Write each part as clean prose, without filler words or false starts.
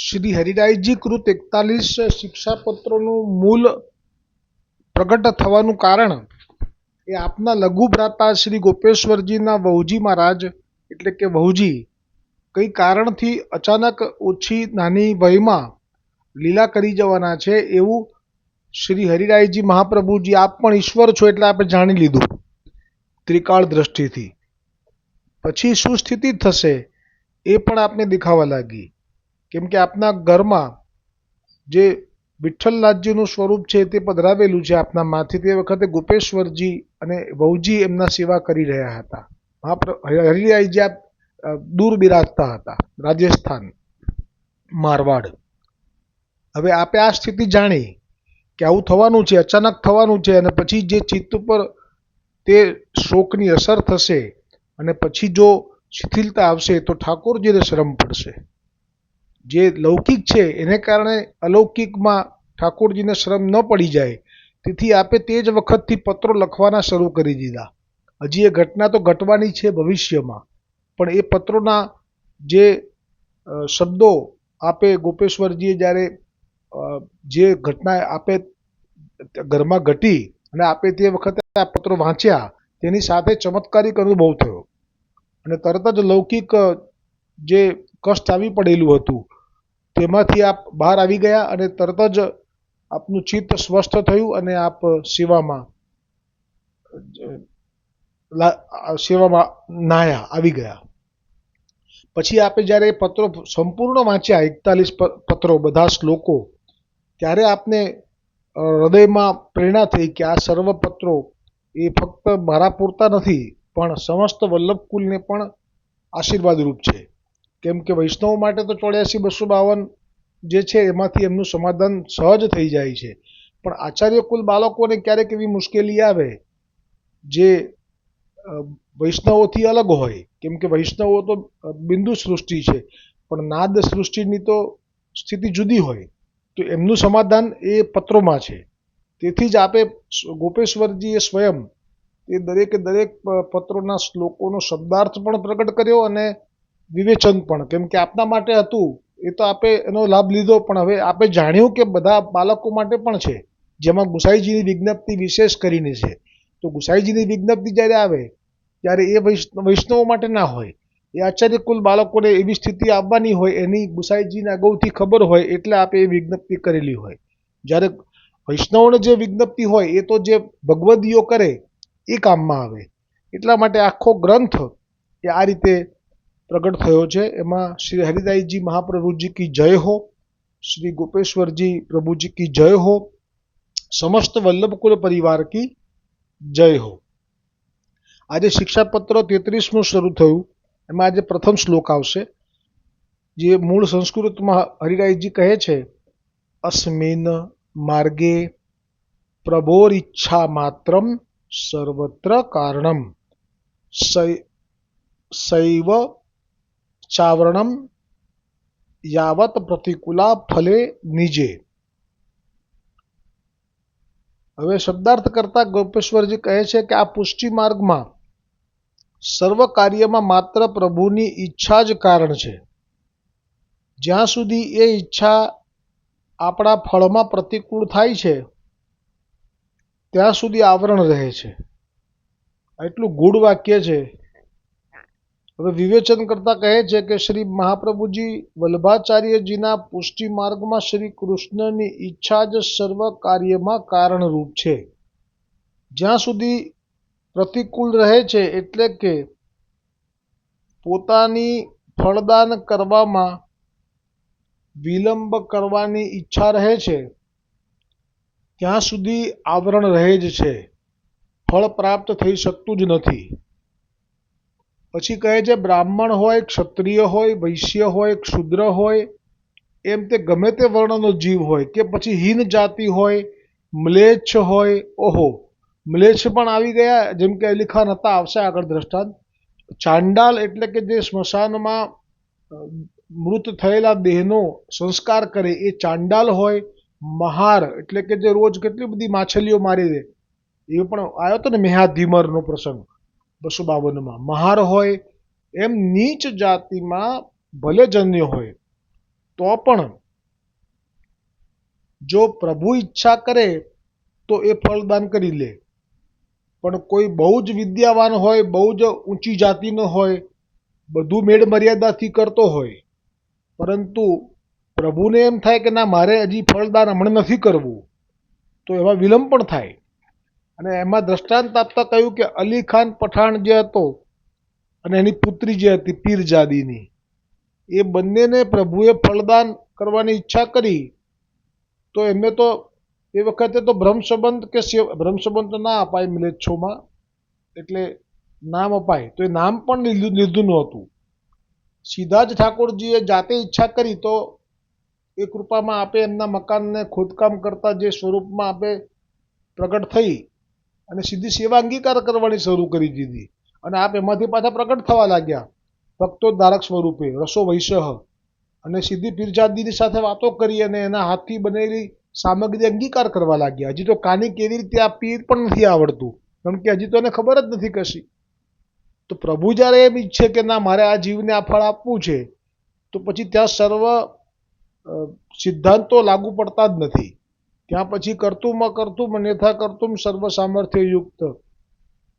શ્રી હરિરાયજી કૃત 41 શિક્ષાપત્રોનું મૂળ પ્રગટ થવાનું કારણ એ આપના લઘુ ભ્રાતા શ્રી ગોપેશ્વરજીના વહુજી મહારાજ એટલે કે વહુજી કઈ કારણથી અચાનક ઓછી નાની વયમાં લીલા કરી જવાના છે એવું શ્રી હરિરાયજી મહાપ્રભુજી આપ પણ ઈશ્વર છો એટલે આપણે જાણી લીધું ત્રિકાળ દ્રષ્ટિથી. પછી શું સ્થિતિ થશે એ પણ આપને દેખાવા લાગી, કેમ કે આપના ઘરમાં જે વિઠ્ઠલનાથજીનું સ્વરૂપ છે તે પધરાવેલું છે આપના માથે. તે વખતે ગોપેશ્વરજી અને વહુજી એમના સેવા કરી રહ્યા હતા. હરિરાયજી આપ દૂર બિરાજતા હતા, રાજસ્થાન, મારવાડ. હવે આપે આ સ્થિતિ જાણી કે આવું થવાનું છે, અચાનક થવાનું છે, અને પછી જે ચિત્ત ઉપર તે શોકની અસર થશે અને પછી જો શિથિલતા આવશે તો ઠાકોરજીને શ્રમ પડશે. જે લૌકિક છે એને કારણે અલૌકિકમાં ઠાકોરજીને શ્રમ ન પડી જાય, તેથી આપે તે જ વખતથી પત્રો લખવાના શરૂ કરી દીધા. હજી એ ઘટના તો ઘટવાની છે ભવિષ્યમાં, પણ એ પત્રોના જે શબ્દો આપે ગોપેશ્વરજીએ જ્યારે જે ઘટના આપે ઘરમાં ઘટી અને આપે તે વખતે આ પત્રો વાંચ્યા, તેની સાથે ચમત્કારિક અનુભવ થયો અને તરત જ લૌકિક જે કષ્ટ આવી પડેલું હતું તેમાંથી આપ બહાર આવી ગયા અને તરત જ આપનું ચિત્ત સ્વસ્થ થયું અને આપ સેવામાં નાયા આવી ગયા. પછી આપે જ્યારે એ પત્રો સંપૂર્ણ વાંચ્યા, 41 પત્રો, બધા શ્લોકો, ત્યારે આપને હૃદયમાં પ્રેરણા થઈ કે આ સર્વ પત્રો એ ફક્ત મારા પૂરતા નથી પણ સમસ્ત વલ્લભકુલને પણ આશીર્વાદરૂપ છે. કેમ કે વૈષ્ણવ માટે તો 84,252 જે છે એમાંથી એમનું સમાધાન સહજ થઈ જાય છે, પણ આચાર્ય કુલ બાળકોને ક્યારેક એવી મુશ્કેલી આવે જે વૈષ્ણવોથી અલગ હોય, કેમ કે વૈષ્ણવો તો બિંદુ સૃષ્ટિ છે પણ નાદ સૃષ્ટિની તો સ્થિતિ જુદી હોય, તો એમનું સમાધાન એ પત્રોમાં છે. તેથી જ આપે ગોપેશ્વરજીએ સ્વયં એ દરેકે દરેક પત્રોના શ્લોકોનો શબ્દાર્થ પણ પ્રગટ કર્યો અને વિવેચન પણ, કેમ કે આપના માટે હતું એ તો આપે એનો લાભ લીધો, પણ હવે આપે જાણ્યું કે બધા બાળકો માટે પણ છે, જેમાં ગુસાઈજીની વિજ્ઞપ્તિ વિશેષ કરીને છે. તો ગુસાઈજીની વિજ્ઞપ્તિ જ્યારે આવે ત્યારે એ વૈષ્ણવો માટે ના હોય, એ આચાર્ય કુલ બાળકોને એવી સ્થિતિ આવવાની હોય એની ગુસાઈજીને અગાઉથી ખબર હોય એટલે આપે એ વિજ્ઞપ્તિ કરેલી હોય. જ્યારે વૈષ્ણવોને જે વિજ્ઞપ્તિ હોય એ તો જે ભગવદીઓ કરે એ કામમાં આવે. એટલા માટે આખો ગ્રંથ એ આ રીતે પ્રગટ થયો છે. એમાં શ્રી હરિદાસજી મહાપ્રભુજી કી જય હો, શ્રી ગોપેશ્વરજી પ્રભુજી કી જય હો, સમસ્ત વલ્લભકુલ પરિવાર કી જય હો. આજે શિક્ષાપત્ર 33મું શરૂ થયું, એમાં આજે પ્રથમ શ્લોક આવશે, જે મૂળ સંસ્કૃતમાં હરિરાયજી કહે છે, અસ્મિન માર્ગે પ્રભોરિચ્છા માત્રમ સર્વત્ર કારણમ સૈવ ચાવરણમ યાવત પ્રતિકૂલા ફલે નિજે. હવે શબ્દાર્થ કરતા ગોપેશ્વરજી કહે છે કે આ પુષ્ટિ માર્ગમાં સર્વ કાર્યમાં માત્ર પ્રભુની ઈચ્છા જ કારણ છે. જ્યાં સુધી એ ઈચ્છા આપણા ફળમાં પ્રતિકૂળ થાય છે ત્યાં સુધી આવરણ રહે છે. એટલું ગૂઢ વાક્ય છે. હવે વિવેચન કરતા કહે છે કે શ્રી મહાપ્રભુજી વલ્લભાચાર્યજીના પુષ્ટિ માર્ગમાં શ્રી કૃષ્ણની ઈચ્છા જ સર્વ કાર્યમાં કારણરૂપ છે. જ્યાં સુધી પ્રતિકૂળ રહે છે એટલે કે પોતાની ફળદાન કરવામાં વિલંબ કરવાની ઈચ્છા રહે છે ત્યાં સુધી આવરણ રહે જ છે, ફળ પ્રાપ્ત થઈ શકતું જ નથી. પછી કહે છે બ્રાહ્મણ હોય, ક્ષત્રિય હોય, વૈશ્ય હોય, ક્ષુદ્ર હોય, એમ તે ગમે તે વર્ણનો જીવ હોય કે પછી હીન જાતિ હોય, મ્લેચ્છ હોય, ઓહો મ્લેચ્છ પણ આવી ગયા, જેમ કે અલીખાન હતા, આવશે આગળ દ્રષ્ટાંત. ચાંડાલ એટલે કે જે સ્મશાનમાં મૃત થયેલા દેહનો સંસ્કાર કરે એ ચાંડાલ હોય. મહાર એટલે કે જે રોજ કેટલી બધી માછલીઓ મારી દે, એ પણ આવ્યો હતો ને મેહાધીમરનો પ્રસંગ 252માં. મહાર હોય. એમ નીચ જાતિમાં ભલે જન્ય હોય તો પણ જો પ્રભુ ઈચ્છા કરે તો એ ફળદાન કરી લે. પણ કોઈ બહુ જ વિદ્યાવાન હોય, બહુ જ ઊંચી જાતિનો હોય, બધું મેળ મર્યાદાથી કરતો હોય, પરંતુ પ્રભુને એમ થાય કે ના મારે હજી ફળદાન હમણાં નથી કરવું, તો એમાં વિલંબ પણ થાય. અને એમાં દ્રષ્ટાંત આપતા કહ્યું કે અલી ખાન પઠાણ જે હતો અને એની પુત્રી જે હતી પીરજાદીની, એ બંનેને પ્રભુએ ફળદાન કરવાની ઈચ્છા કરી, તો એમને તો એ વખતે તો બ્રહ્મસંબંધ કે બ્રહ્મસંબંધ તો ના અપાય મિલેચ્છોમાં, એટલે નામ અપાય તો એ નામ પણ લીધું નહોતું. સીધા જ ઠાકોરજીએ જાતે ઈચ્છા કરી તો એ કૃપામાં આપે એમના મકાનને ખોદકામ કરતા જે સ્વરૂપમાં આપે પ્રગટ થઈ અને સીધી સેવા અંગીકાર કરવાની શરૂ કરી દીધી. અને આપ એમાંથી પાછા પ્રગટ થવા લાગ્યા ભક્તોદ્ધારક સ્વરૂપે રસો વૈશ્ય, અને સીધી પીરજાદીની સાથે વાતો કરી અને એના હાથથી બનેલી સામગ્રી અંગીકાર કરવા લાગ્યા. હજી તો કાની કેવી રીતે આ પીર પણ નથી આવડતું, કારણ કે હજી તો એને ખબર જ નથી કશી. તો પ્રભુ જ્યારે એમ ઈચ્છે કે ના મારે આ જીવને આ ફળ આપવું છે, તો પછી ત્યાં સર્વ સિદ્ધાંતો લાગુ પડતા જ નથી. ત્યાં પછી કરતું અન્યથા કરતું સર્વ સામર્થ્ય યુક્ત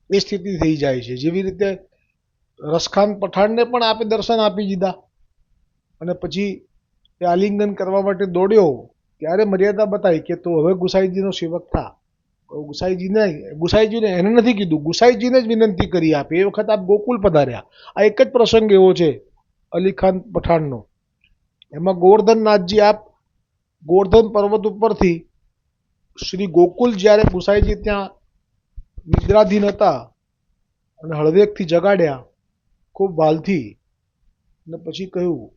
એ સ્થિતિ થઈ જાય છે. જેવી રીતે રસખાન પઠાણને પણ આપે દર્શન આપી દીધા અને પછી એ આલિંગન કરવા માટે દોડ્યો, ત્યારે મર્યાદા બતાવી કે તું હવે ગુસાઈજીનો સેવક થા. ગુસાઈજીને એને નથી કીધું, ગુસાઈજીને જ વિનંતી કરી આપે. એ વખત આપ ગોકુલ પધાર્યા. આ એક જ પ્રસંગ એવો છે અલી ખાન પઠાણનો. એમાં ગોવર્ધનનાથજી આપ ગોવર્ધન પર્વત ઉપરથી શ્રી ગોકુલ જ્યારે ગુસાઈજી ત્યાં નિદ્રાધીન હતા અને હળવેકથી જગાડ્યા ખૂબ વાલથી, ને પછી કહ્યું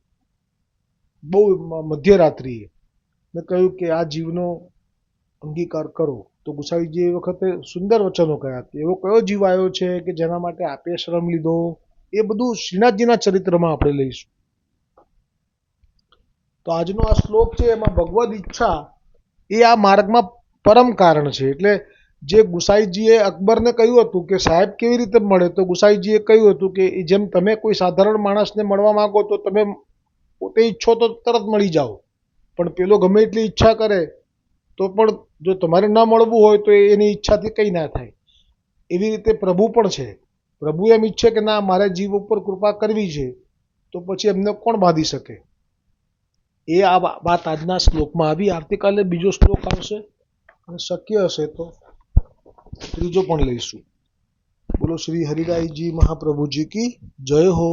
બહુ મધ્યરાત્રિએ, ને કહ્યું કે આ જીવનો અંગીકાર કરો. તો ગુસાઈજી એ વખતે સુંદર વચનો કહ્યા કે એવો કયો જીવ આવ્યો છે કે જેના માટે આપે શ્રમ લીધો. એ બધું શ્રીનાથજીના ચરિત્રમાં આપણે લઈશું. તો આજનો આ શ્લોક છે એમાં ભગવદ ઈચ્છા એ આ માર્ગમાં પરમ કારણ છે. એટલે જે ગુસાઈજીએ અકબરને કહ્યું હતું કે સાહેબ કેવી રીતે મળે, તો ગુસાઈજીએ કહ્યું હતું કે જેમ તમે કોઈ સાધારણ માણસને મળવા માંગો તો તમે પોતે ઈચ્છો તો તરત મળી જાઓ, પણ પેલો ગમે એટલી ઈચ્છા કરે તો પણ જો તમારે ન મળવું હોય તો એની ઈચ્છાથી કંઈ ના થાય. એવી રીતે પ્રભુ પણ છે. પ્રભુ એમ ઈચ્છે કે ના મારે જીવ ઉપર કૃપા કરવી છે, તો પછી એમને કોણ બાંધી શકે. એ આ વાત આજના શ્લોકમાં આવી. આવતીકાલે બીજો શ્લોક આવશે અને શક્ય હશે તો ત્રીજો પણ લઈશું. બોલો શ્રી હરિરાયજી મહાપ્રભુજી કી જય હો.